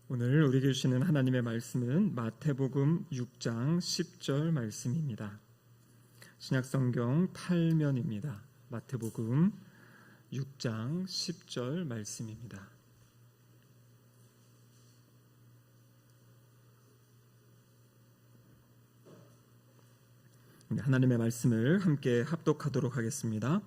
오늘 우리에게 주시는 하나님의 말씀은 마태복음 6장 10절 말씀입니다. 신약성경 8면입니다. 마태복음 6장 10절 말씀입니다. 하나님의 말씀을 함께 합독하도록 하겠습니다.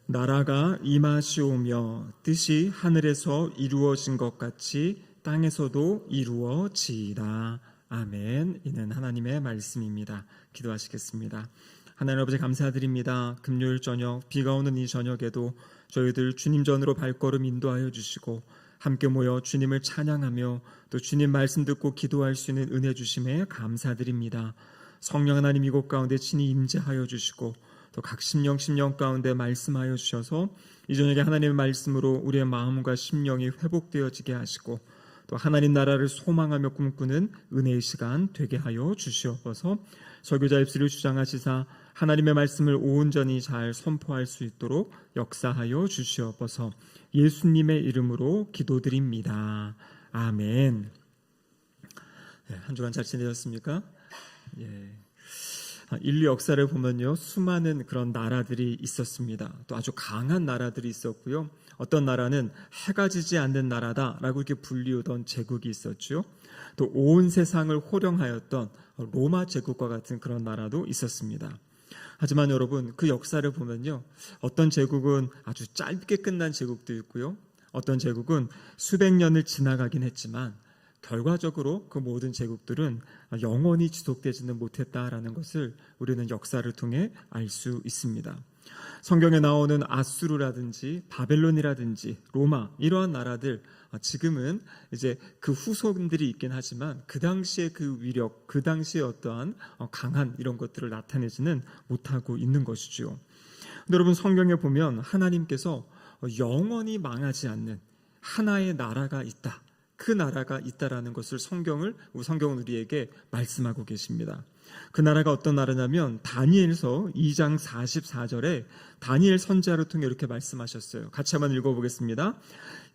나라가 임하시오며 뜻이 하늘에서 이루어진 것 같이 땅에서도 이루어지이다. 아멘. 이는 하나님의 말씀입니다. 기도하시겠습니다. 하나님 아버지 감사드립니다. 금요일 저녁 비가 오는 이 저녁에도 저희들 주님 전으로 발걸음 인도하여 주시고 함께 모여 주님을 찬양하며 또 주님 말씀 듣고 기도할 수 있는 은혜 주심에 감사드립니다. 성령 하나님 이곳 가운데 친히 임재하여 주시고 또 각 심령 가운데 말씀하여 주셔서 이 저녁에 하나님의 말씀으로 우리의 마음과 심령이 회복되어지게 하시고 또 하나님 나라를 소망하며 꿈꾸는 은혜의 시간 되게 하여 주시옵소서. 설교자 입술을 주장하시사 하나님의 말씀을 온전히 잘 선포할 수 있도록 역사하여 주시옵소서. 예수님의 이름으로 기도드립니다. 아멘. 한 주간 잘 지내셨습니까? 인류 역사를 보면요, 수많은 그런 나라들이 있었습니다. 또 아주 강한 나라들이 있었고요. 어떤 나라는 해가 지지 않는 나라다라고 이렇게 불리우던 제국이 있었죠. 또 온 세상을 호령하였던 로마 제국과 같은 그런 나라도 있었습니다. 하지만 여러분, 그 역사를 보면요, 어떤 제국은 아주 짧게 끝난 제국도 있고요, 어떤 제국은 수백 년을 지나가긴 했지만 결과적으로 그 모든 제국들은 영원히 지속되지는 못했다라는 것을 우리는 역사를 통해 알 수 있습니다. 성경에 나오는 아수르라든지 바벨론이라든지 로마 이러한 나라들, 지금은 이제 그 후손들이 있긴 하지만 그 당시의 그 위력, 그 당시의 어떠한 강한 이런 것들을 나타내지는 못하고 있는 것이죠. 여러분, 성경에 보면 하나님께서 영원히 망하지 않는 하나의 나라가 있다, 그 나라가 있다라는 것을 성경은 우리에게 말씀하고 계십니다. 그 나라가 어떤 나라냐면 다니엘서 2장 44절에 다니엘 선지자를 통해 이렇게 말씀하셨어요. 같이 한번 읽어보겠습니다.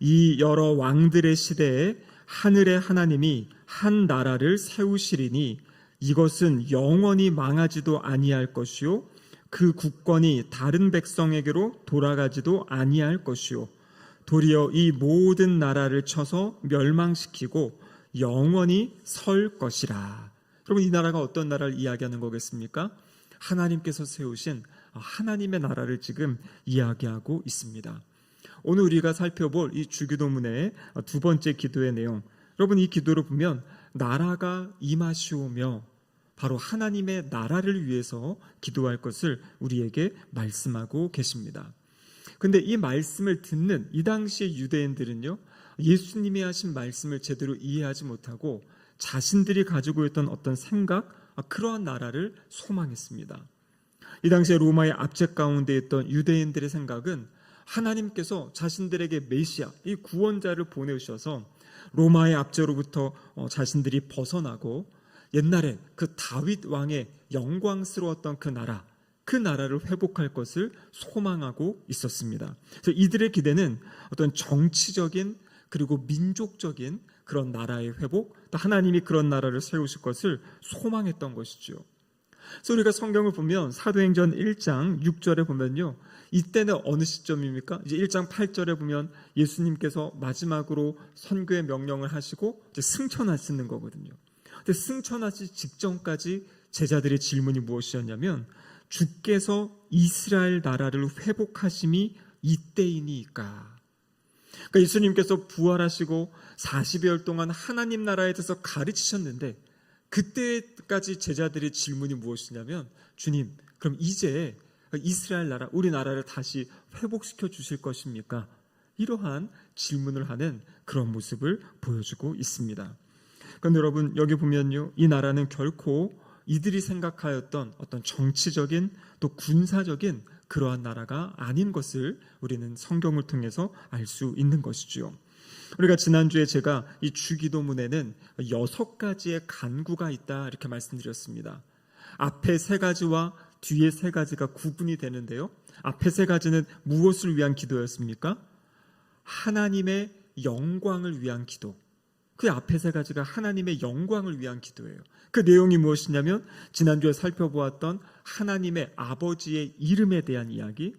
이 여러 왕들의 시대에 하늘의 하나님이 한 나라를 세우시리니 이것은 영원히 망하지도 아니할 것이요 그 국권이 다른 백성에게로 돌아가지도 아니할 것이요 도리어 이 모든 나라를 쳐서 멸망시키고 영원히 설 것이라. 여러분, 이 나라가 어떤 나라를 이야기하는 거겠습니까? 하나님께서 세우신 하나님의 나라를 지금 이야기하고 있습니다. 오늘 우리가 살펴볼 이 주기도문의 두 번째 기도의 내용, 여러분, 이 기도를 보면 나라가 임하시오며 바로 하나님의 나라를 위해서 기도할 것을 우리에게 말씀하고 계십니다. 근데 이 말씀을 듣는 이 당시의 유대인들은요, 예수님이 하신 말씀을 제대로 이해하지 못하고 자신들이 가지고 있던 어떤 생각, 그러한 나라를 소망했습니다. 이 당시에 로마의 압제 가운데 있던 유대인들의 생각은 하나님께서 자신들에게 메시아, 이 구원자를 보내주셔서 로마의 압제로부터 자신들이 벗어나고 옛날에 그 다윗 왕의 영광스러웠던 그 나라를 회복할 것을 소망하고 있었습니다. 그래서 이들의 기대는 어떤 정치적인 그리고 민족적인 그런 나라의 회복, 또 하나님이 그런 나라를 세우실 것을 소망했던 것이죠. 그래서 우리가 성경을 보면 사도행전 1장 6절에 보면요, 이때는 어느 시점입니까? 이제 1장 8절에 보면 예수님께서 마지막으로 선교의 명령을 하시고 이제 승천하시는 거거든요. 근데 승천하시 직전까지 제자들의 질문이 무엇이었냐면, 주께서 이스라엘 나라를 회복하심이 이때이니까. 그러니까 예수님께서 부활하시고 40여일 동안 하나님 나라에 대해서 가르치셨는데 그때까지 제자들의 질문이 무엇이냐면, 주님, 그럼 이제 이스라엘 나라, 우리 나라를 다시 회복시켜 주실 것입니까? 이러한 질문을 하는 그런 모습을 보여주고 있습니다. 그런데 여러분, 여기 보면요, 이 나라는 결코 이들이 생각하였던 어떤 정치적인 또 군사적인 그러한 나라가 아닌 것을 우리는 성경을 통해서 알 수 있는 것이죠. 우리가 지난주에 제가 이 주기도문에는 6가지의 간구가 있다 이렇게 말씀드렸습니다. 앞에 3가지와 뒤에 3가지가 구분이 되는데요, 앞에 3가지는 무엇을 위한 기도였습니까? 하나님의 영광을 위한 기도, 그 앞에 세 가지가 하나님의 영광을 위한 기도예요. 그 내용이 무엇이냐면 지난주에 살펴보았던 하나님의 아버지의 이름에 대한 이야기,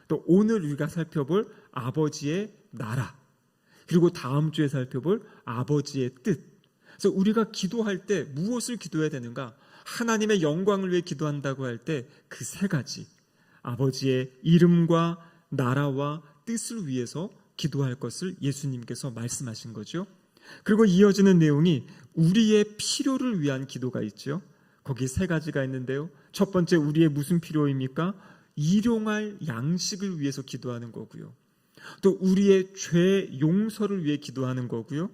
또 오늘 우리가 살펴볼 아버지의 나라, 그리고 다음 주에 살펴볼 아버지의 뜻. 그래서 우리가 기도할 때 무엇을 기도해야 되는가? 하나님의 영광을 위해 기도한다고 할 때 그 세 가지, 아버지의 이름과 나라와 뜻을 위해서 기도할 것을 예수님께서 말씀하신 거죠. 그리고 이어지는 내용이 우리의 필요를 위한 기도가 있죠. 거기 세 가지가 있는데요. 첫 번째, 우리의 무슨 필요입니까? 일용할 양식을 위해서 기도하는 거고요. 또 우리의 죄 용서를 위해 기도하는 거고요.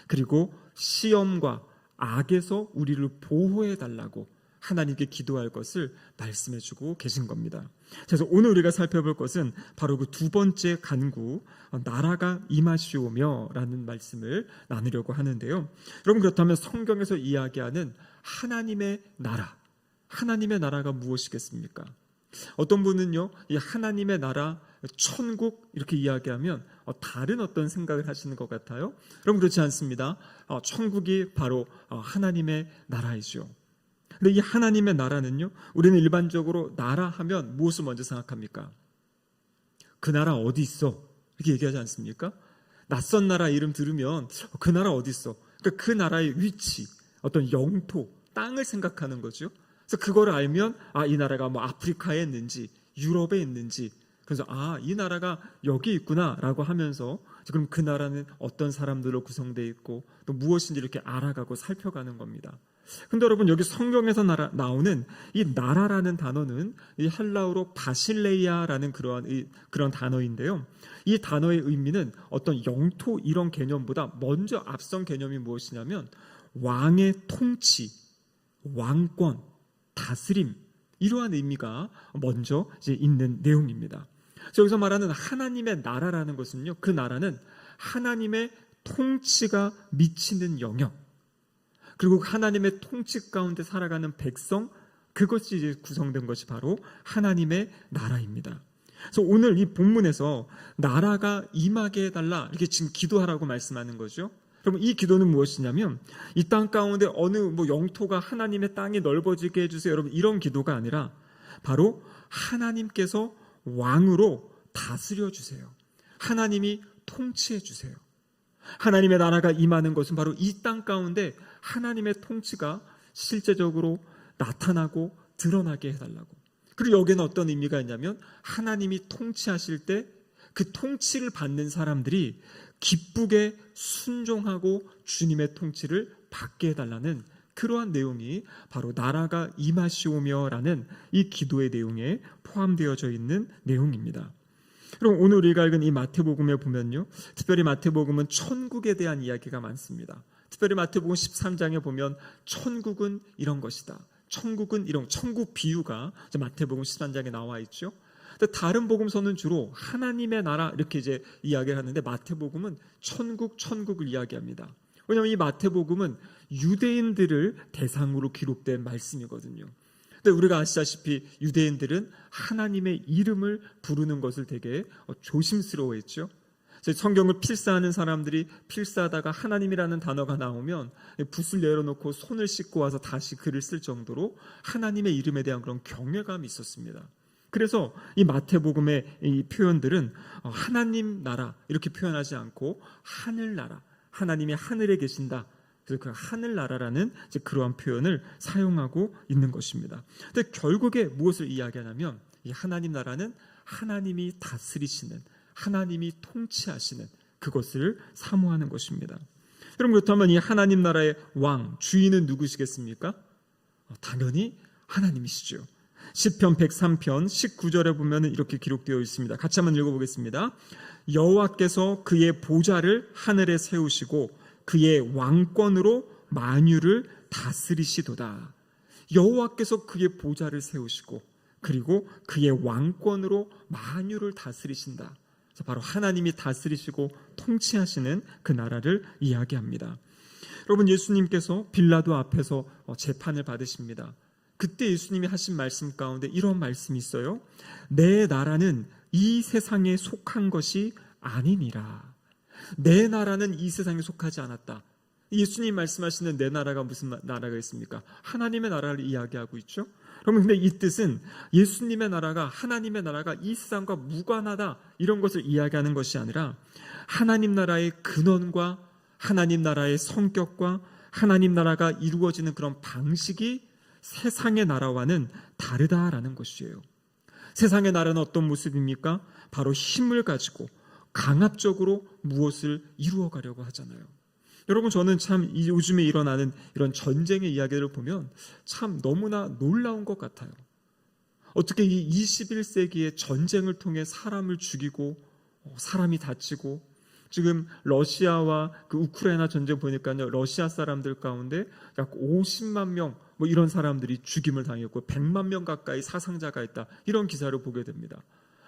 그리고 시험과 악에서 우리를 보호해 달라고 하나님께 기도할 것을 말씀해 주고 계신 겁니다. 그래서 오늘 우리가 살펴볼 것은 바로 그 두 번째 간구, 나라가 임하시오며 라는 말씀을 나누려고 하는데요. 여러분, 그렇다면 성경에서 이야기하는 하나님의 나라가 무엇이겠습니까? 어떤 분은요, 이 하나님의 나라, 천국 이렇게 이야기하면 다른 어떤 생각을 하시는 것 같아요. 여러분, 그렇지 않습니다. 천국이 바로 하나님의 나라이죠. 근데 이 하나님의 나라는요, 우리는 일반적으로 나라 하면 무엇을 먼저 생각합니까? 그 나라 어디 있어? 이렇게 얘기하지 않습니까? 낯선 나라 이름 들으면 그 나라 어디 있어? 그러니까 그 나라의 위치, 어떤 영토, 땅을 생각하는 거죠. 그래서 그거를 알면 이 나라가 뭐 아프리카에 있는지 유럽에 있는지, 그래서 이 나라가 여기 있구나라고 하면서 그럼 그 나라는 어떤 사람들로 구성되어 있고 또 무엇인지 이렇게 알아가고 살펴가는 겁니다. 근데 여러분, 여기 성경에서 나오는 이 나라라는 단어는 이 헬라어로 바실레이아라는 그런 단어인데요. 이 단어의 의미는 어떤 영토 이런 개념보다 먼저 앞선 개념이 무엇이냐면 왕의 통치, 왕권, 다스림, 이러한 의미가 먼저 이제 있는 내용입니다. 그래서 여기서 말하는 하나님의 나라라는 것은요, 그 나라는 하나님의 통치가 미치는 영역, 그리고 하나님의 통치 가운데 살아가는 백성, 그것이 이제 구성된 것이 바로 하나님의 나라입니다. 그래서 오늘 이 본문에서 나라가 임하게 해달라 이렇게 지금 기도하라고 말씀하는 거죠. 여러분, 이 기도는 무엇이냐면 이 땅 가운데 어느 영토가 하나님의 땅이 넓어지게 해주세요, 여러분, 이런 기도가 아니라 바로 하나님께서 왕으로 다스려 주세요. 하나님이 통치해 주세요. 하나님의 나라가 임하는 것은 바로 이 땅 가운데 하나님의 통치가 실제적으로 나타나고 드러나게 해달라고. 그리고 여기에는 어떤 의미가 있냐면 하나님이 통치하실 때 그 통치를 받는 사람들이 기쁘게 순종하고 주님의 통치를 받게 해달라는 그러한 내용이 바로 나라가 임하시오며라는 이 기도의 내용에 포함되어져 있는 내용입니다. 그럼 오늘 우리가 읽은 이 마태복음에 보면요, 특별히 마태복음은 천국에 대한 이야기가 많습니다. 특별히 마태복음 13장에 보면 천국은 이런 것이다, 천국은 이런, 천국 비유가 마태복음 13장에 나와 있죠. 근데 다른 복음서는 주로 하나님의 나라 이렇게 이제 이야기를 하는데 마태복음은 천국을 이야기합니다. 왜냐하면 이 마태복음은 유대인들을 대상으로 기록된 말씀이거든요. 근데 우리가 아시다시피 유대인들은 하나님의 이름을 부르는 것을 되게 조심스러워했죠. 성경을 필사하는 사람들이 필사하다가 하나님이라는 단어가 나오면 붓을 내려놓고 손을 씻고 와서 다시 글을 쓸 정도로 하나님의 이름에 대한 그런 경외감이 있었습니다. 그래서 이 마태복음의 이 표현들은 하나님 나라 이렇게 표현하지 않고 하늘나라, 하나님이 하늘에 계신다, 그래서 그 하늘나라라는 그러한 표현을 사용하고 있는 것입니다. 근데 결국에 무엇을 이야기하냐면 이 하나님 나라는 하나님이 다스리시는, 하나님이 통치하시는 그것을 사모하는 것입니다. 여러분, 그렇다면 이 하나님 나라의 왕, 주인은 누구시겠습니까? 당연히 하나님이시죠. 시편 103편 19절에 보면 이렇게 기록되어 있습니다. 같이 한번 읽어보겠습니다. 여호와께서 그의 보좌를 하늘에 세우시고 그의 왕권으로 만유를 다스리시도다. 여호와께서 그의 보좌를 세우시고 그리고 그의 왕권으로 만유를 다스리신다. 그래서 바로 하나님이 다스리시고 통치하시는 그 나라를 이야기합니다. 여러분, 예수님께서 빌라도 앞에서 재판을 받으십니다. 그때 예수님이 하신 말씀 가운데 이런 말씀이 있어요. 내 나라는 이 세상에 속한 것이 아니니라. 내 나라는 이 세상에 속하지 않았다. 예수님 말씀하시는 내 나라가 무슨 나라가 있습니까? 하나님의 나라를 이야기하고 있죠. 그러면 근데 이 뜻은 예수님의 나라가, 하나님의 나라가 이 세상과 무관하다 이런 것을 이야기하는 것이 아니라 하나님 나라의 근원과 하나님 나라의 성격과 하나님 나라가 이루어지는 그런 방식이 세상의 나라와는 다르다라는 것이에요. 세상의 나라는 어떤 모습입니까? 바로 힘을 가지고 강압적으로 무엇을 이루어가려고 하잖아요. 여러분, 저는 참 요즘에 일어나는 이런 전쟁의 이야기를 보면 참 너무나 놀라운 것 같아요. 어떻게 이 21세기의 전쟁을 통해 사람을 죽이고 사람이 다치고, 지금 러시아와 그 우크라이나 전쟁 보니까요, 러시아 사람들 가운데 약 50만 명 이런 사람들이 죽임을 당했고 100만 명 가까이 사상자가 있다, 이런 기사를 보게 됩니다.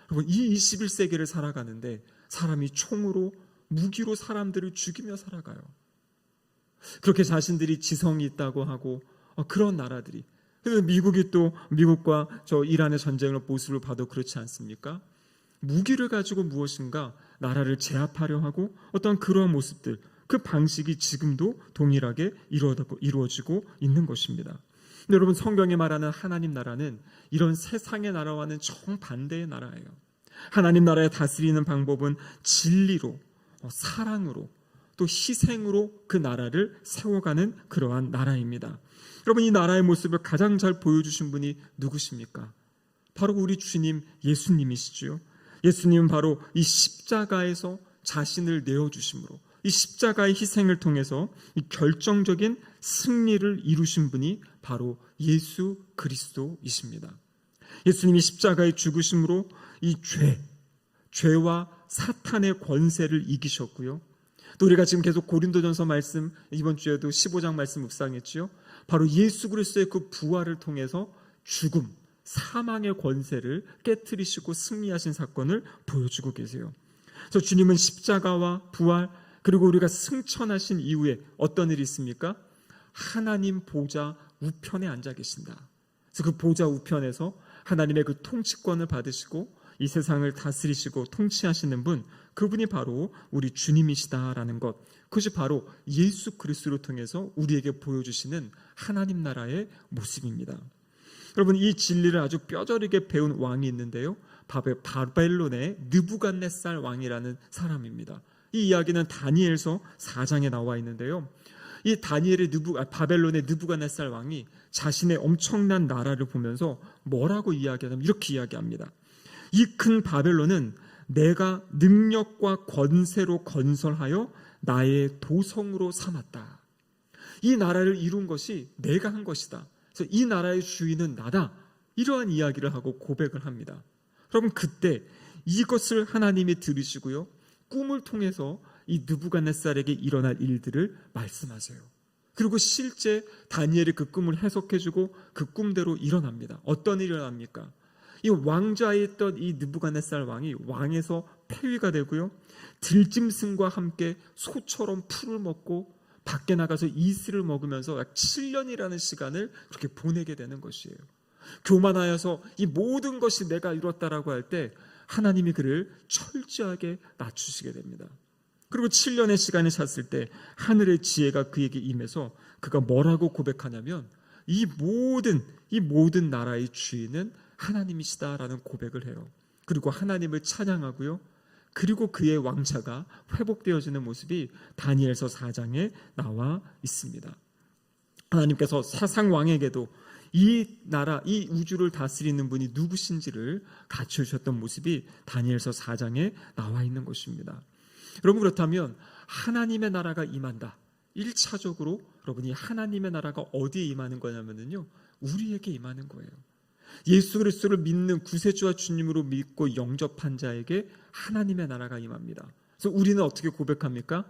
그리고 이 21세기를 살아가는데 사람이 총으로, 무기로 사람들을 죽이며 살아가요. 그렇게 자신들이 지성이 있다고 하고 그런 나라들이, 그래서 미국이 또 미국과 저 이란의 전쟁을 모습을 봐도 그렇지 않습니까? 무기를 가지고 무엇인가 나라를 제압하려 하고 어떤 그러한 모습들, 그 방식이 지금도 동일하게 이루어지고 있는 것입니다. 근데 여러분, 성경이 말하는 하나님 나라는 이런 세상의 나라와는 정반대의 나라예요. 하나님 나라의 다스리는 방법은 진리로, 사랑으로, 또 희생으로 그 나라를 세워가는 그러한 나라입니다. 여러분, 이 나라의 모습을 가장 잘 보여주신 분이 누구십니까? 바로 우리 주님 예수님이시죠. 예수님은 바로 이 십자가에서 자신을 내어주심으로, 이 십자가의 희생을 통해서 이 결정적인 승리를 이루신 분이 바로 예수 그리스도이십니다. 예수님이 십자가의 죽으심으로 이 죄와 사탄의 권세를 이기셨고요. 또 우리가 지금 계속 고린도전서 말씀, 이번 주에도 15장 말씀 묵상했지요. 바로 예수 그리스도의 그 부활을 통해서 죽음, 사망의 권세를 깨트리시고 승리하신 사건을 보여주고 계세요. 그래서 주님은 십자가와 부활, 그리고 우리가 승천하신 이후에 어떤 일이 있습니까? 하나님 보좌 우편에 앉아 계신다. 그래서 그 보좌 우편에서 하나님의 그 통치권을 받으시고 이 세상을 다스리시고 통치하시는 분, 그분이 바로 우리 주님이시다라는 것, 그것이 바로 예수 그리스도를 통해서 우리에게 보여주시는 하나님 나라의 모습입니다. 여러분, 이 진리를 아주 뼈저리게 배운 왕이 있는데요, 바벨론의 느부갓네살 왕이라는 사람입니다. 이 이야기는 다니엘서 4장에 나와 있는데요, 이 바벨론의 느부갓네살 왕이 자신의 엄청난 나라를 보면서 뭐라고 이야기하냐면 이렇게 이야기합니다. 이 큰 바벨론은 내가 능력과 권세로 건설하여 나의 도성으로 삼았다. 이 나라를 이룬 것이 내가 한 것이다. 그래서 이 나라의 주인은 나다. 이러한 이야기를 하고 고백을 합니다. 여러분, 그때 이것을 하나님이 들으시고요, 꿈을 통해서 이 느부갓네살에게 일어날 일들을 말씀하세요. 그리고 실제 다니엘이 그 꿈을 해석해주고 그 꿈대로 일어납니다. 어떤 일이 일어납니까? 이 왕좌에 있던 이 느부갓네살 왕이 왕에서 폐위가 되고요, 들짐승과 함께 소처럼 풀을 먹고 밖에 나가서 이슬을 먹으면서 약 7년이라는 시간을 그렇게 보내게 되는 것이에요. 교만하여서 이 모든 것이 내가 이뤘다라고 할 때 하나님이 그를 철저하게 낮추시게 됩니다. 그리고 7년의 시간이 찼을 때 하늘의 지혜가 그에게 임해서 그가 뭐라고 고백하냐면 이 모든 나라의 주인은 하나님이시다라는 고백을 해요. 그리고 하나님을 찬양하고요, 그리고 그의 왕자가 회복되어지는 모습이 다니엘서 4장에 나와 있습니다. 하나님께서 세상 왕에게도 이 나라, 이 우주를 다스리는 분이 누구신지를 갖춰주셨던 모습이 다니엘서 4장에 나와 있는 것입니다. 여러분, 그렇다면 하나님의 나라가 임한다. 1차적으로 여러분이 하나님의 나라가 어디에 임하는 거냐면요, 우리에게 임하는 거예요. 예수 그리스도를 믿는 구세주와 주님으로 믿고 영접한 자에게 하나님의 나라가 임합니다. 그래서 우리는 어떻게 고백합니까?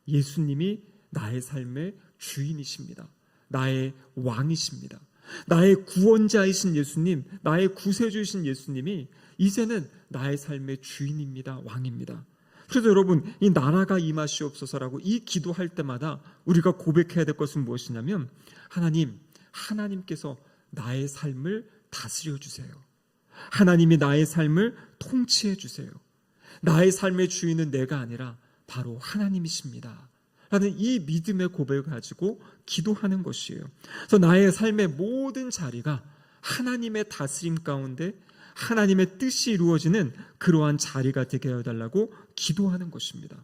예수님이 나의 삶의 주인이십니다. 나의 왕이십니다. 나의 구원자이신 예수님, 나의 구세주이신 예수님이 이제는 나의 삶의 주인입니다. 왕입니다. 그래서 여러분, 이 나라가 임하시옵소서라고 이 기도할 때마다 우리가 고백해야 될 것은 무엇이냐면 하나님께서 나의 삶을 다스려 주세요. 하나님이 나의 삶을 통치해 주세요. 나의 삶의 주인은 내가 아니라 바로 하나님이십니다 라는 이 믿음의 고백을 가지고 기도하는 것이에요. 그래서 나의 삶의 모든 자리가 하나님의 다스림 가운데 하나님의 뜻이 이루어지는 그러한 자리가 되게 해달라고 기도하는 것입니다.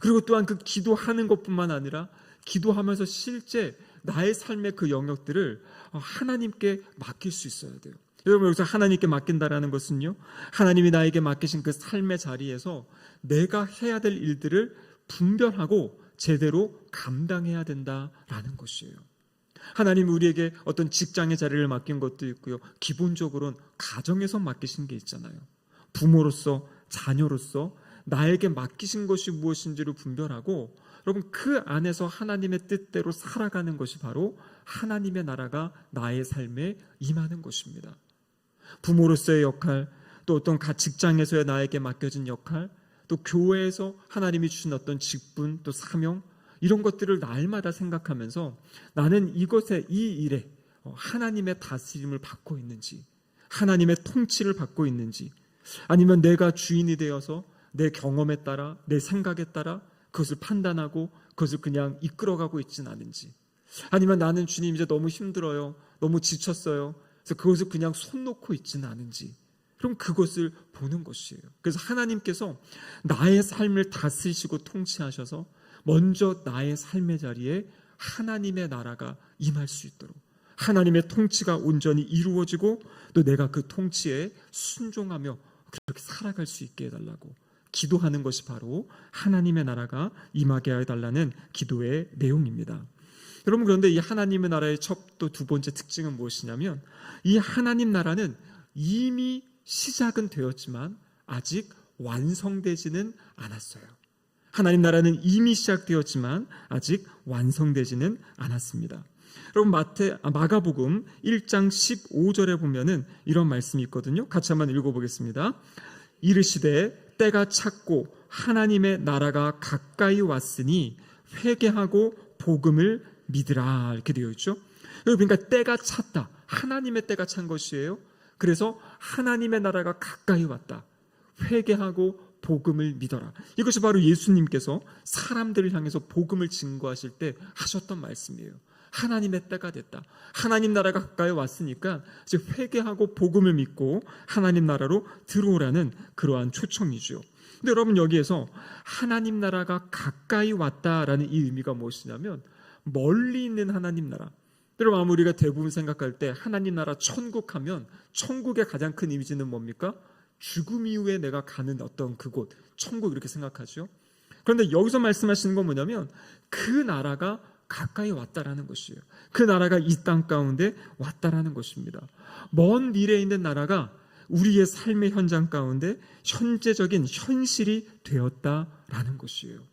그리고 또한 그 기도하는 것뿐만 아니라 기도하면서 실제 나의 삶의 그 영역들을 하나님께 맡길 수 있어야 돼요. 여러분, 여기서 하나님께 맡긴다라는 것은요, 하나님이 나에게 맡기신 그 삶의 자리에서 내가 해야 될 일들을 분별하고 제대로 감당해야 된다라는 것이에요. 하나님이 우리에게 어떤 직장의 자리를 맡긴 것도 있고요, 기본적으로는 가정에서 맡기신 게 있잖아요. 부모로서, 자녀로서 나에게 맡기신 것이 무엇인지를 분별하고, 여러분, 그 안에서 하나님의 뜻대로 살아가는 것이 바로 하나님의 나라가 나의 삶에 임하는 것입니다. 부모로서의 역할, 또 어떤 직장에서의 나에게 맡겨진 역할, 또 교회에서 하나님이 주신 어떤 직분, 또 사명, 이런 것들을 날마다 생각하면서 나는 이것에, 이 일에 하나님의 다스림을 받고 있는지, 하나님의 통치를 받고 있는지, 아니면 내가 주인이 되어서 내 경험에 따라, 내 생각에 따라 그것을 판단하고 그것을 그냥 이끌어가고 있지는 않은지, 아니면 나는 주님 이제 너무 힘들어요, 너무 지쳤어요, 그래서 그것을 그냥 손 놓고 있지는 않은지, 그럼 그것을 보는 것이에요. 그래서 하나님께서 나의 삶을 다스리시고 통치하셔서 먼저 나의 삶의 자리에 하나님의 나라가 임할 수 있도록, 하나님의 통치가 온전히 이루어지고 또 내가 그 통치에 순종하며 그렇게 살아갈 수 있게 해달라고 기도하는 것이 바로 하나님의 나라가 임하게 해달라는 기도의 내용입니다. 여러분, 그런데 이 하나님의 나라의 또 두 번째 특징은 무엇이냐면, 이 하나님 나라는 이미 시작은 되었지만 아직 완성되지는 않았어요. 하나님 나라는 이미 시작되었지만 아직 완성되지는 않았습니다. 여러분, 마가복음 1장 15절에 보면은 이런 말씀이 있거든요. 같이 한번 읽어보겠습니다. 이르시되 때가 찼고 하나님의 나라가 가까이 왔으니 회개하고 복음을 믿으라, 이렇게 되어 있죠. 그러니까 때가 찼다, 하나님의 때가 찬 것이에요. 그래서 하나님의 나라가 가까이 왔다, 회개하고 복음을 믿어라. 이것이 바로 예수님께서 사람들을 향해서 복음을 증거하실 때 하셨던 말씀이에요. 하나님의 때가 됐다, 하나님 나라가 가까이 왔으니까 이제 회개하고 복음을 믿고 하나님 나라로 들어오라는 그러한 초청이죠. 근데 여러분, 여기에서 하나님 나라가 가까이 왔다라는 이 의미가 무엇이냐면, 멀리 있는 하나님 나라. 여러분, 아마 우리가 대부분 생각할 때 하나님 나라 천국 하면 천국의 가장 큰 이미지는 뭡니까? 죽음 이후에 내가 가는 어떤 그곳, 천국, 이렇게 생각하죠. 그런데 여기서 말씀하시는 건 뭐냐면 그 나라가 가까이 왔다라는 것이에요. 그 나라가 이 땅 가운데 왔다라는 것입니다. 먼 미래에 있는 나라가 우리의 삶의 현장 가운데 현재적인 현실이 되었다라는 것이에요.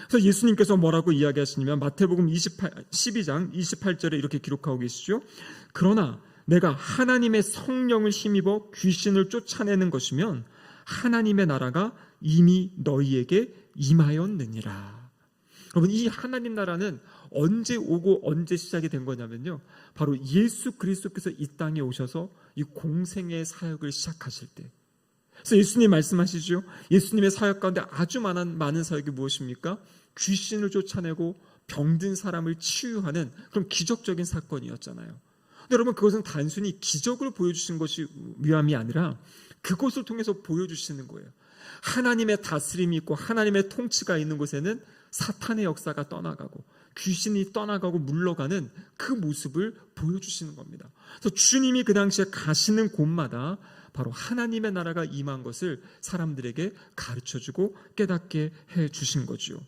그래서 예수님께서 뭐라고 이야기하시냐면 마태복음 12장 28절에 이렇게 기록하고 계시죠. 그러나 내가 하나님의 성령을 힘입어 귀신을 쫓아내는 것이면 하나님의 나라가 이미 너희에게 임하였느니라. 여러분, 이 하나님 나라는 언제 오고 언제 시작이 된 거냐면요, 바로 예수 그리스도께서 이 땅에 오셔서 이 공생의 사역을 시작하실 때. 그래서 예수님 말씀하시죠. 예수님의 사역 가운데 아주 많은 사역이 무엇입니까? 귀신을 쫓아내고 병든 사람을 치유하는 그런 기적적인 사건이었잖아요. 근데 여러분, 그것은 단순히 기적을 보여주신 것이 위함이 아니라 그것을 통해서 보여주시는 거예요. 하나님의 다스림이 있고 하나님의 통치가 있는 곳에는 사탄의 역사가 떠나가고 귀신이 떠나가고 물러가는 그 모습을 보여주시는 겁니다. 그래서 주님이 그 당시에 가시는 곳마다 바로 하나님의 나라가 임한 것을 사람들에게 가르쳐주고 깨닫게 해주신 거죠.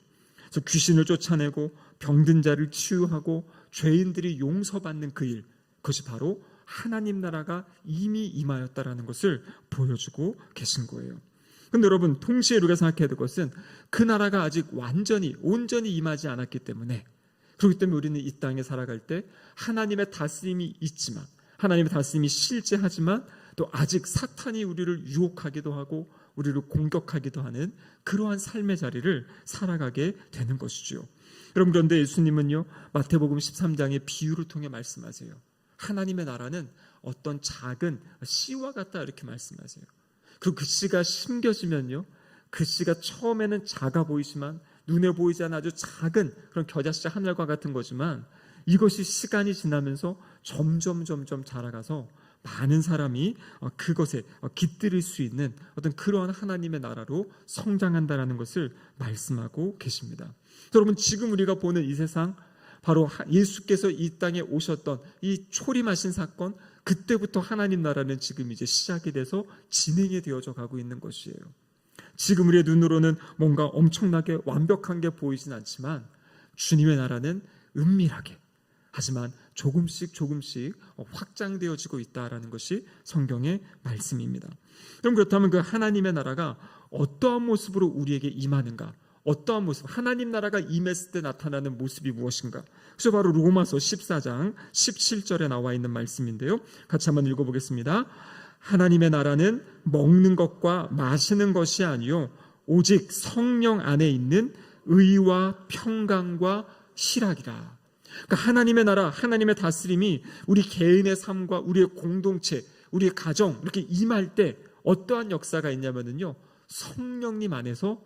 그래서 귀신을 쫓아내고 병든 자를 치유하고 죄인들이 용서받는 그 일, 그것이 바로 하나님 나라가 이미 임하였다라는 것을 보여주고 계신 거예요. 그런데 여러분, 동시에 우리가 생각해야 될 것은 그 나라가 아직 온전히 임하지 않았기 때문에, 그렇기 때문에 우리는 이 땅에 살아갈 때 하나님의 다스림이 있지만, 하나님의 다스림이 실제하지만 또 아직 사탄이 우리를 유혹하기도 하고 우리를 공격하기도 하는 그러한 삶의 자리를 살아가게 되는 것이죠. 여러분, 그런데 예수님은요, 마태복음 13장의 비유를 통해 말씀하세요. 하나님의 나라는 어떤 작은 씨와 같다, 이렇게 말씀하세요. 그리고 그 씨가 심겨지면요, 그 씨가 처음에는 작아 보이지만 눈에 보이지 않는 아주 작은 그런 겨자씨 하늘과 같은 거지만 이것이 시간이 지나면서 점점 자라가서 많은 사람이 그것에 깃들일 수 있는 어떤 그러한 하나님의 나라로 성장한다라는 것을 말씀하고 계십니다. 여러분, 지금 우리가 보는 이 세상, 바로 예수께서 이 땅에 오셨던 이 초림하신 사건, 그때부터 하나님 나라는 지금 이제 시작이 돼서 진행이 되어져 가고 있는 것이에요. 지금 우리의 눈으로는 뭔가 엄청나게 완벽한 게 보이진 않지만 주님의 나라는 은밀하게, 하지만 조금씩 확장되어지고 있다라는 것이 성경의 말씀입니다. 그럼 그렇다면 그 하나님의 나라가 어떠한 모습으로 우리에게 임하는가? 어떠한 모습, 하나님 나라가 임했을 때 나타나는 모습이 무엇인가? 그래서 바로 로마서 14장 17절에 나와 있는 말씀인데요, 같이 한번 읽어보겠습니다. 하나님의 나라는 먹는 것과 마시는 것이 아니요 오직 성령 안에 있는 의와 평강과 희락이라. 그러니까 하나님의 나라, 하나님의 다스림이 우리 개인의 삶과 우리의 공동체, 우리의 가정 이렇게 임할 때 어떠한 역사가 있냐면요, 성령님 안에서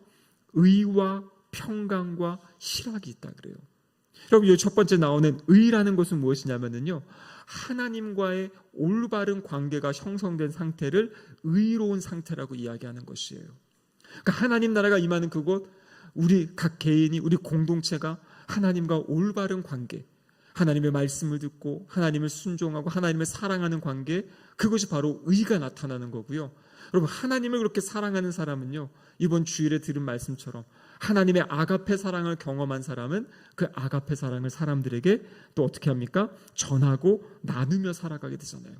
의와 평강과 희락이 있다 그래요. 여러분, 이 첫 번째 나오는 의라는 것은 무엇이냐면요, 하나님과의 올바른 관계가 형성된 상태를 의로운 상태라고 이야기하는 것이에요. 그러니까 하나님 나라가 임하는 그곳, 우리 각 개인이, 우리 공동체가 하나님과 올바른 관계, 하나님의 말씀을 듣고 하나님을 순종하고 하나님을 사랑하는 관계, 그것이 바로 의가 나타나는 거고요. 여러분, 하나님을 그렇게 사랑하는 사람은요, 이번 주일에 들은 말씀처럼 하나님의 아가페 사랑을 경험한 사람은 그 아가페 사랑을 사람들에게 또 어떻게 합니까? 전하고 나누며 살아가게 되잖아요.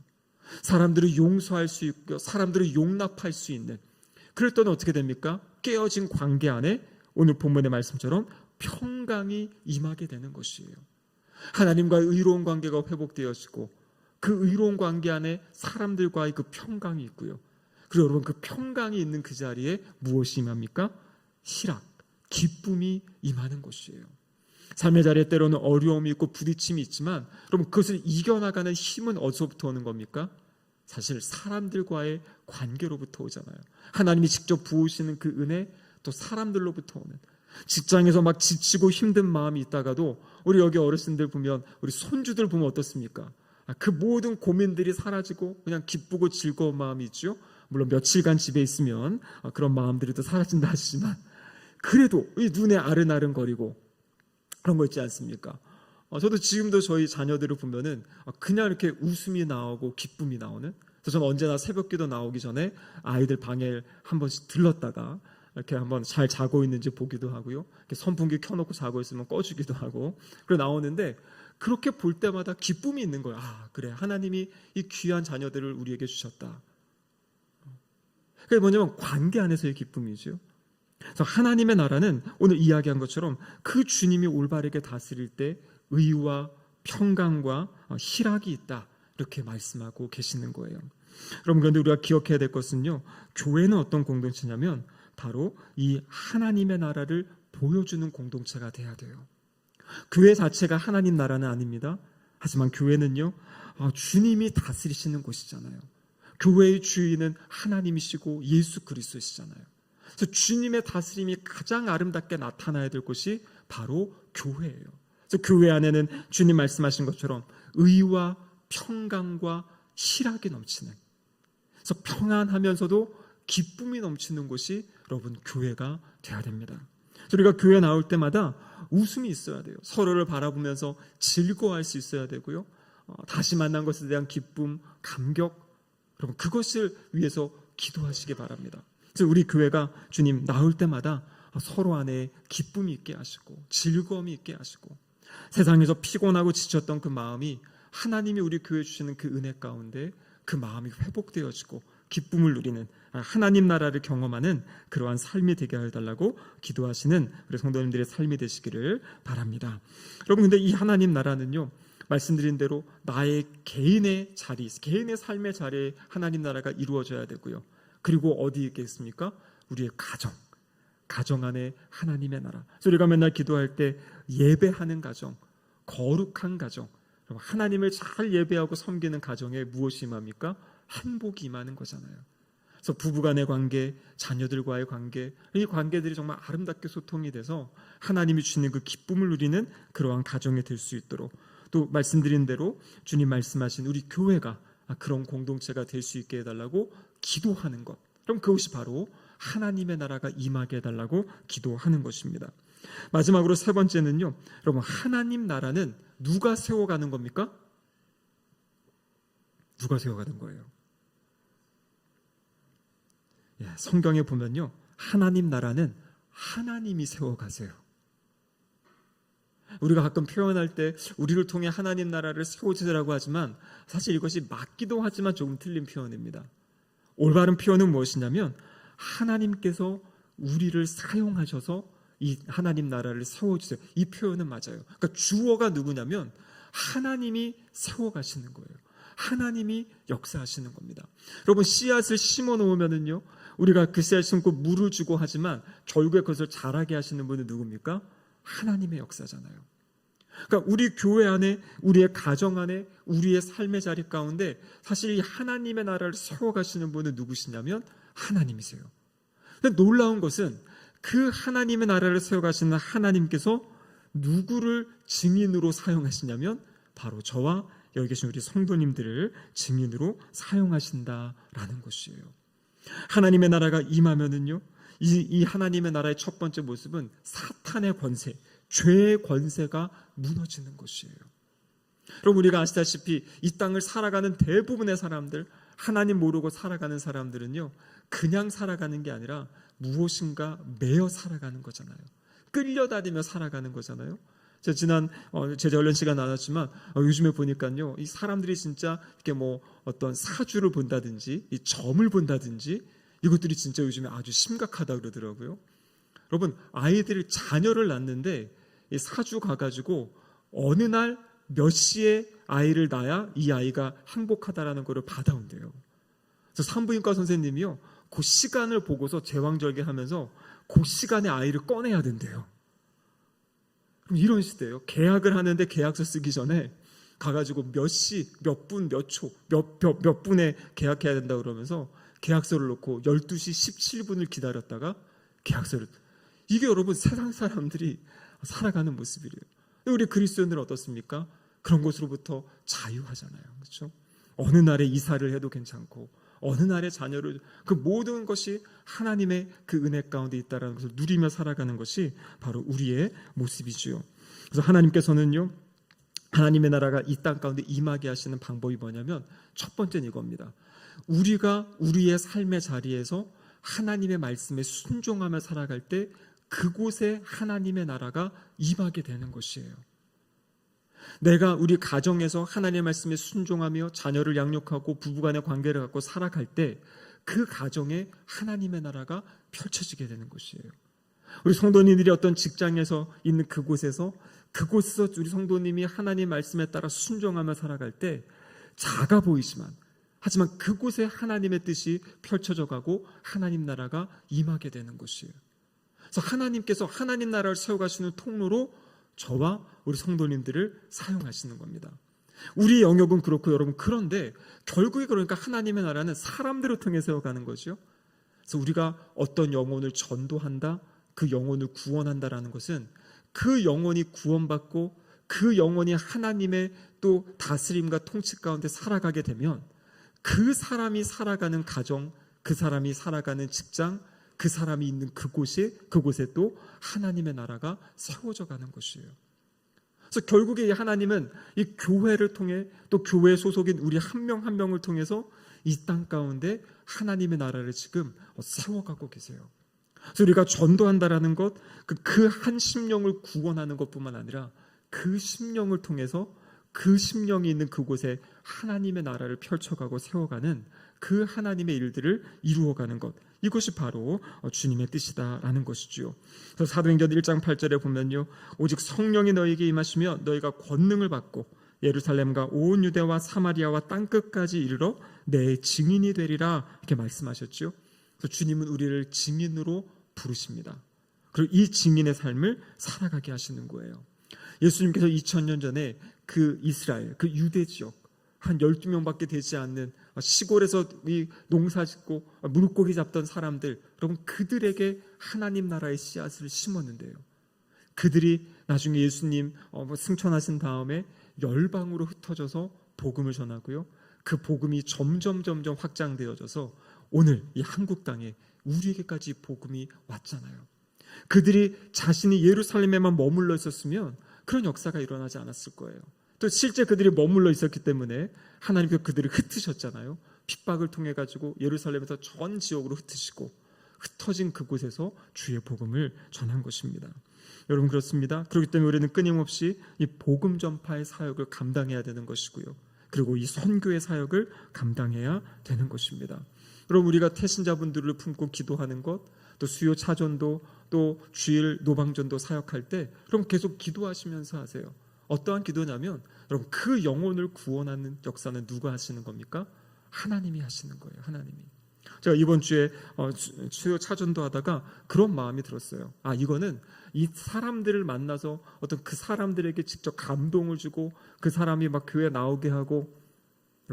사람들을 용서할 수 있고 사람들을 용납할 수 있는, 그럴 때는 어떻게 됩니까? 깨어진 관계 안에 오늘 본문의 말씀처럼 평강이 임하게 되는 것이에요. 하나님과의 의로운 관계가 회복되어지고 그 의로운 관계 안에 사람들과의 그 평강이 있고요. 그리고 여러분, 그 평강이 있는 그 자리에 무엇이 임합니까? 희락, 기쁨이 임하는 것이에요. 삶의 자리에 때로는 어려움이 있고 부딪힘이 있지만 여러분, 그것을 이겨나가는 힘은 어디서부터 오는 겁니까? 사실 사람들과의 관계로부터 오잖아요. 하나님이 직접 부으시는 그 은혜, 또 사람들로부터 오는, 직장에서 막 지치고 힘든 마음이 있다가도 우리 여기 어르신들 보면, 우리 손주들 보면 어떻습니까? 그 모든 고민들이 사라지고 그냥 기쁘고 즐거운 마음이 있죠. 물론 며칠간 집에 있으면 그런 마음들이 또 사라진다 하시지만 그래도 이 눈에 아른아른거리고 그런 거 있지 않습니까? 저도 지금도 저희 자녀들을 보면은 그냥 이렇게 웃음이 나오고 기쁨이 나오는, 그래서 저는 언제나 새벽기도 나오기 전에 아이들 방에 한 번씩 들렀다가 이렇게 한번 잘 자고 있는지 보기도 하고요. 이렇게 선풍기 켜놓고 자고 있으면 꺼주기도 하고, 그래 나오는데 그렇게 볼 때마다 기쁨이 있는 거예요. 아, 그래, 하나님이 이 귀한 자녀들을 우리에게 주셨다. 그게 뭐냐면 관계 안에서의 기쁨이죠. 그래서 하나님의 나라는 오늘 이야기한 것처럼 그 주님이 올바르게 다스릴 때 의와 평강과 희락이 있다, 이렇게 말씀하고 계시는 거예요. 여러분, 그런데 우리가 기억해야 될 것은요, 교회는 어떤 공동체냐면 바로 이 하나님의 나라를 보여주는 공동체가 돼야 돼요. 교회 자체가 하나님 나라는 아닙니다. 하지만 교회는요, 주님이 다스리시는 곳이잖아요. 교회의 주인은 하나님이시고 예수 그리스도시잖아요. 그래서 주님의 다스림이 가장 아름답게 나타나야 될 곳이 바로 교회예요. 그래서 교회 안에는 주님 말씀하신 것처럼 의와 평강과 희락이 넘치는, 그래서 평안하면서도 기쁨이 넘치는 곳이 여러분 교회가 돼야 됩니다. 우리가 교회 나올 때마다 웃음이 있어야 돼요. 서로를 바라보면서 즐거워할 수 있어야 되고요. 다시 만난 것에 대한 기쁨, 감격, 여러분 그것을 위해서 기도하시기 바랍니다. 그래서 우리 교회가 주님 나올 때마다 서로 안에 기쁨이 있게 하시고 즐거움이 있게 하시고, 세상에서 피곤하고 지쳤던 그 마음이 하나님이 우리 교회에 주시는 그 은혜 가운데 그 마음이 회복되어지고 기쁨을 누리는 하나님 나라를 경험하는 그러한 삶이 되게 해달라고 기도하시는 우리 성도님들의 삶이 되시기를 바랍니다. 여러분, 근데 이 하나님 나라는요, 말씀드린 대로 나의 개인의 자리, 개인의 삶의 자리에 하나님 나라가 이루어져야 되고요. 그리고 어디 있겠습니까? 우리의 가정 안에 하나님의 나라. 그래서 우리가 맨날 기도할 때 예배하는 가정, 거룩한 가정, 하나님을 잘 예배하고 섬기는 가정에 무엇이 임합니까? 행복이 임하는 거잖아요. 그래서 부부간의 관계, 자녀들과의 관계, 이 관계들이 정말 아름답게 소통이 돼서 하나님이 주시는 그 기쁨을 누리는 그러한 가정이 될 수 있도록, 또 말씀드린 대로 주님 말씀하신 우리 교회가 그런 공동체가 될 수 있게 해달라고 기도하는 것, 그럼 그것이 바로 하나님의 나라가 임하게 해달라고 기도하는 것입니다. 마지막으로 세 번째는요, 여러분, 하나님 나라는 누가 세워가는 겁니까? 누가 세워가는 거예요? 성경에 보면요, 하나님 나라는 하나님이 세워가세요. 우리가 가끔 표현할 때 우리를 통해 하나님 나라를 세워주세요라고 하지만 사실 이것이 맞기도 하지만 조금 틀린 표현입니다. 올바른 표현은 무엇이냐면 하나님께서 우리를 사용하셔서 이 하나님 나라를 세워주세요, 이 표현은 맞아요. 그러니까 주어가 누구냐면 하나님이 세워가시는 거예요. 하나님이 역사하시는 겁니다. 여러분, 씨앗을 심어 놓으면은요, 우리가 그 씨앗을 심고 물을 주고 하지만 결국에 그것을 자라게 하시는 분은 누굽니까? 하나님의 역사잖아요. 그러니까 우리 교회 안에, 우리의 가정 안에, 우리의 삶의 자리 가운데 사실 이 하나님의 나라를 세워가시는 분은 누구시냐면 하나님이세요. 근데 놀라운 것은 그 하나님의 나라를 세워가시는 하나님께서 누구를 증인으로 사용하시냐면 바로 저와 여기 계신 우리 성도님들을 증인으로 사용하신다라는 것이에요. 하나님의 나라가 임하면은요, 이 하나님의 나라의 첫 번째 모습은 사탄의 권세, 죄의 권세가 무너지는 것이에요. 여러분, 우리가 아시다시피 이 땅을 살아가는 대부분의 사람들, 하나님 모르고 살아가는 사람들은요, 그냥 살아가는 게 아니라 무엇인가 매여 살아가는 거잖아요. 끌려다니며 살아가는 거잖아요. 제가 지난 제자 훈련 시간 나눴지만 요즘에 보니까요, 이 사람들이 진짜 이렇게 뭐 어떤 사주를 본다든지 이 점을 본다든지 이것들이 진짜 요즘에 아주 심각하다 그러더라고요. 여러분, 아이들 자녀를 낳는데 이 사주 가가지고 어느 날 몇 시에 아이를 낳아야 이 아이가 행복하다라는 거를 받아온대요. 그래서 산부인과 선생님이요, 그 시간을 보고서 제왕절개하면서 그 시간에 아이를 꺼내야 된대요. 그럼 이런 시대예요. 계약을 하는데 계약서 쓰기 전에 가가지고 몇 시, 몇 분, 몇 초, 몇 분에 계약해야 된다 그러면서 계약서를 놓고 12시 17분을 기다렸다가 계약서를, 이게 여러분 세상 사람들이 살아가는 모습이래요. 우리 그리스도인들은 어떻습니까? 그런 것으로부터 자유하잖아요. 그렇죠? 어느 날에 이사를 해도 괜찮고 어느 날에 자녀를, 그 모든 것이 하나님의 그 은혜 가운데 있다는 것을 누리며 살아가는 것이 바로 우리의 모습이지요. 그래서 하나님께서는요, 하나님의 나라가 이 땅 가운데 임하게 하시는 방법이 뭐냐면 첫 번째는 이겁니다. 우리가 우리의 삶의 자리에서 하나님의 말씀에 순종하며 살아갈 때 그곳에 하나님의 나라가 임하게 되는 것이에요. 내가 우리 가정에서 하나님의 말씀에 순종하며 자녀를 양육하고 부부간의 관계를 갖고 살아갈 때 그 가정에 하나님의 나라가 펼쳐지게 되는 것이에요. 우리 성도님들이 어떤 직장에서 있는 그곳에서 우리 성도님이 하나님 말씀에 따라 순종하며 살아갈 때 작아 보이지만 하지만 그곳에 하나님의 뜻이 펼쳐져 가고 하나님 나라가 임하게 되는 것이에요. 그래서 하나님께서 하나님 나라를 세워가시는 통로로 저와 우리 성도님들을 사용하시는 겁니다. 우리 영역은 그렇고 여러분, 그런데 결국에 그러니까 하나님의 나라는 사람들을 통해 세워가는 거죠. 그래서 우리가 어떤 영혼을 전도한다, 그 영혼을 구원한다라는 것은 그 영혼이 구원받고 그 영혼이 하나님의 또 다스림과 통치 가운데 살아가게 되면 그 사람이 살아가는 가정, 그 사람이 살아가는 직장, 그 사람이 있는 그곳에 또 하나님의 나라가 세워져 가는 것이에요. 그래서 결국에 이 하나님은 이 교회를 통해 또 교회 소속인 우리 한 명 한 명을 통해서 이 땅 가운데 하나님의 나라를 지금 세워가고 계세요. 그래서 우리가 전도한다라는 것, 그 한 심령을 구원하는 것뿐만 아니라 그 심령을 통해서 그 심령이 있는 그곳에 하나님의 나라를 펼쳐가고 세워가는 그 하나님의 일들을 이루어가는 것, 이것이 바로 주님의 뜻이다라는 것이죠. 그래서 사도행전 1장 8절에 보면요, 오직 성령이 너희에게 임하시며 너희가 권능을 받고 예루살렘과 온 유대와 사마리아와 땅끝까지 이르러 내 증인이 되리라, 이렇게 말씀하셨죠. 그래서 주님은 우리를 증인으로 부르십니다. 그리고 이 증인의 삶을 살아가게 하시는 거예요. 예수님께서 2000년 전에 그 이스라엘, 그 유대 지역, 한 12명밖에 되지 않는 시골에서 이 농사 짓고 물고기 잡던 사람들, 여러분 그들에게 하나님 나라의 씨앗을 심었는데요. 그들이 나중에 예수님 승천하신 다음에 열방으로 흩어져서 복음을 전하고요. 그 복음이 점점 확장되어져서 오늘 이 한국 땅에 우리에게까지 복음이 왔잖아요. 그들이 자신이 예루살렘에만 머물러 있었으면 그런 역사가 일어나지 않았을 거예요. 또 실제 그들이 머물러 있었기 때문에 하나님께서 그들을 흩으셨잖아요. 핍박을 통해 가지고 예루살렘에서 전 지역으로 흩으시고 흩어진 그곳에서 주의 복음을 전한 것입니다. 여러분 그렇습니다. 그렇기 때문에 우리는 끊임없이 이 복음 전파의 사역을 감당해야 되는 것이고요. 그리고 이 선교의 사역을 감당해야 되는 것입니다. 여러분 우리가 태신자분들을 품고 기도하는 것, 또 수요 차전도, 또 주일 노방전도 사역할 때 그럼 계속 기도하시면서 하세요. 어떠한 기도냐면 여러분 그 영혼을 구원하는 역사는 누가 하시는 겁니까? 하나님이 하시는 거예요. 하나님이. 제가 이번 주에 수요 차전도 하다가 그런 마음이 들었어요. 이거는 이 사람들을 만나서 어떤 그 사람들에게 직접 감동을 주고 그 사람이 막 교회 나오게 하고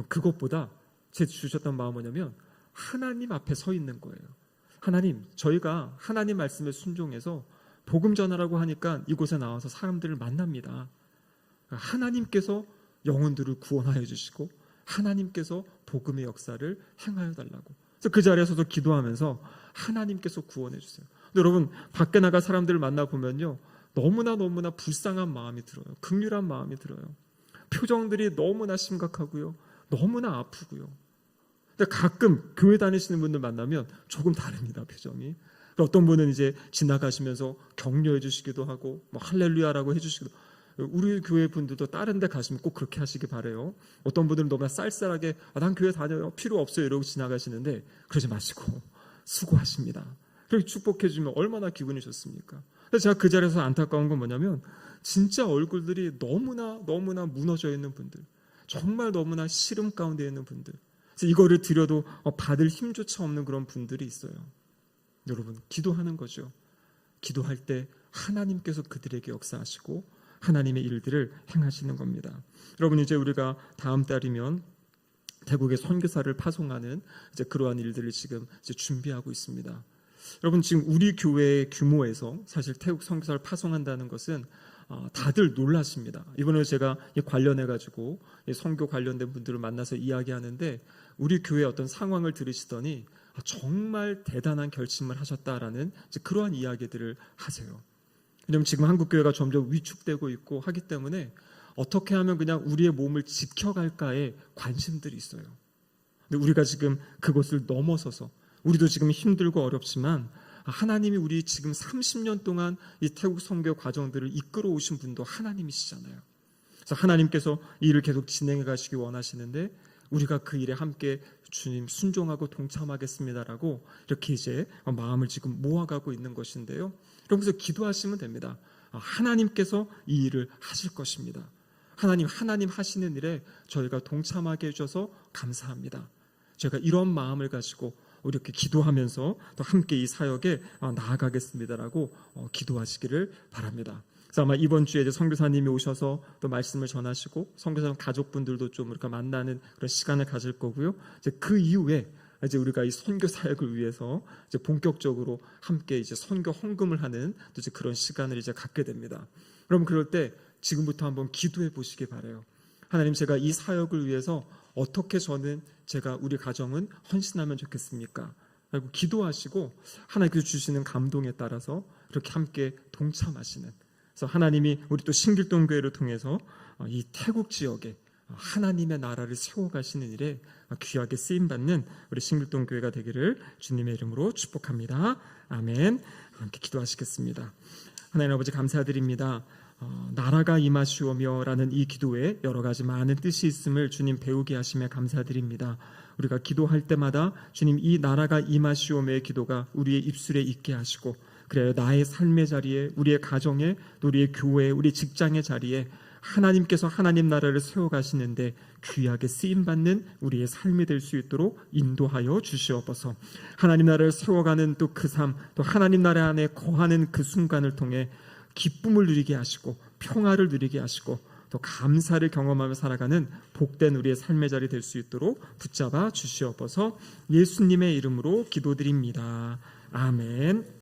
그것보다 제 주셨던 마음은 뭐냐면 하나님 앞에 서 있는 거예요. 하나님, 저희가 하나님 말씀에 순종해서 복음 전하라고 하니까 이곳에 나와서 사람들을 만납니다. 하나님께서 영혼들을 구원하여 주시고 하나님께서 복음의 역사를 행하여 달라고. 그래서 그 자리에서도 기도하면서 하나님께서 구원해 주세요. 근데 여러분 밖에 나가 사람들을 만나보면요 너무나 불쌍한 마음이 들어요. 긍휼한 마음이 들어요. 표정들이 너무나 심각하고요. 너무나 아프고요. 근데 가끔 교회 다니시는 분들 만나면 조금 다릅니다. 표정이. 어떤 분은 이제 지나가시면서 격려해 주시기도 하고 뭐 할렐루야라고 해주시기도 하고. 우리 교회 분들도 다른 데 가시면 꼭 그렇게 하시기 바라요. 어떤 분들은 너무나 쌀쌀하게 난 교회 다녀요. 필요 없어요. 이러고 지나가시는데 그러지 마시고 수고하십니다. 그렇게 축복해 주면 얼마나 기분이 좋습니까? 그래서 제가 그 자리에서 안타까운 건 뭐냐면 진짜 얼굴들이 너무나 무너져 있는 분들, 정말 너무나 시름 가운데 있는 분들, 그래서 이거를 드려도 받을 힘조차 없는 그런 분들이 있어요. 여러분 기도하는 거죠. 기도할 때 하나님께서 그들에게 역사하시고 하나님의 일들을 행하시는 겁니다. 여러분 이제 우리가 다음 달이면 태국에 선교사를 파송하는 이제 그러한 일들을 지금 이제 준비하고 있습니다. 여러분 지금 우리 교회의 규모에서 사실 태국 선교사를 파송한다는 것은 다들 놀라십니다. 이번에 제가 관련해 가지고 선교 관련된 분들을 만나서 이야기하는데 우리 교회의 어떤 상황을 들으시더니 정말 대단한 결심을 하셨다라는 이제 그러한 이야기들을 하세요. 왜냐하면 지금 한국 교회가 점점 위축되고 있고 하기 때문에 어떻게 하면 그냥 우리의 몸을 지켜갈까에 관심들이 있어요. 근데 우리가 지금 그것을 넘어서서 우리도 지금 힘들고 어렵지만 하나님이 우리 지금 30년 동안 이 태국 선교 과정들을 이끌어 오신 분도 하나님이시잖아요. 그래서 하나님께서 이 일을 계속 진행해 가시기 원하시는데 우리가 그 일에 함께 주님 순종하고 동참하겠습니다라고 이렇게 이제 마음을 지금 모아가고 있는 것인데요. 그러면서 기도하시면 됩니다. 하나님께서 이 일을 하실 것입니다. 하나님 하시는 일에 저희가 동참하게 해주셔서 감사합니다. 저희가 이런 마음을 가지고 이렇게 기도하면서 또 함께 이 사역에 나아가겠습니다라고 기도하시기를 바랍니다. 그래서 아마 이번 주에 이제 선교사님이 오셔서 또 말씀을 전하시고 선교사 가족분들도 좀 이렇게 만나는 그런 시간을 가질 거고요. 이제 그 이후에 이제 우리가 이 선교 사역을 위해서 이제 본격적으로 함께 이제 선교 헌금을 하는 또 이제 그런 시간을 이제 갖게 됩니다. 그럼 그럴 때 지금부터 한번 기도해 보시기 바라요. 하나님 제가 이 사역을 위해서 어떻게 저는 제가 우리 가정은 헌신하면 좋겠습니까? 그리고 기도하시고 하나님께서 주시는 감동에 따라서 이렇게 함께 동참하시는. 그래서 하나님이 우리 또 신길동 교회를 통해서 이 태국 지역에 하나님의 나라를 세워가시는 일에 귀하게 쓰임받는 우리 신길동 교회가 되기를 주님의 이름으로 축복합니다. 아멘. 함께 기도하시겠습니다. 하나님 아버지 감사드립니다. 나라가 임하시오며 라는 이 기도에 여러 가지 많은 뜻이 있음을 주님 배우게 하시며 감사드립니다. 우리가 기도할 때마다 주님 이 나라가 임하시오며의 기도가 우리의 입술에 있게 하시고 그래요 나의 삶의 자리에 우리의 가정에 우리의 교회에 우리 직장의 자리에 하나님께서 하나님 나라를 세워가시는데 귀하게 쓰임받는 우리의 삶이 될 수 있도록 인도하여 주시옵소서. 하나님 나라를 세워가는 또 그 삶, 또 하나님 나라 안에 거하는 그 순간을 통해 기쁨을 누리게 하시고 평화를 누리게 하시고 또 감사를 경험하며 살아가는 복된 우리의 삶의 자리 될 수 있도록 붙잡아 주시옵소서. 예수님의 이름으로 기도드립니다. 아멘.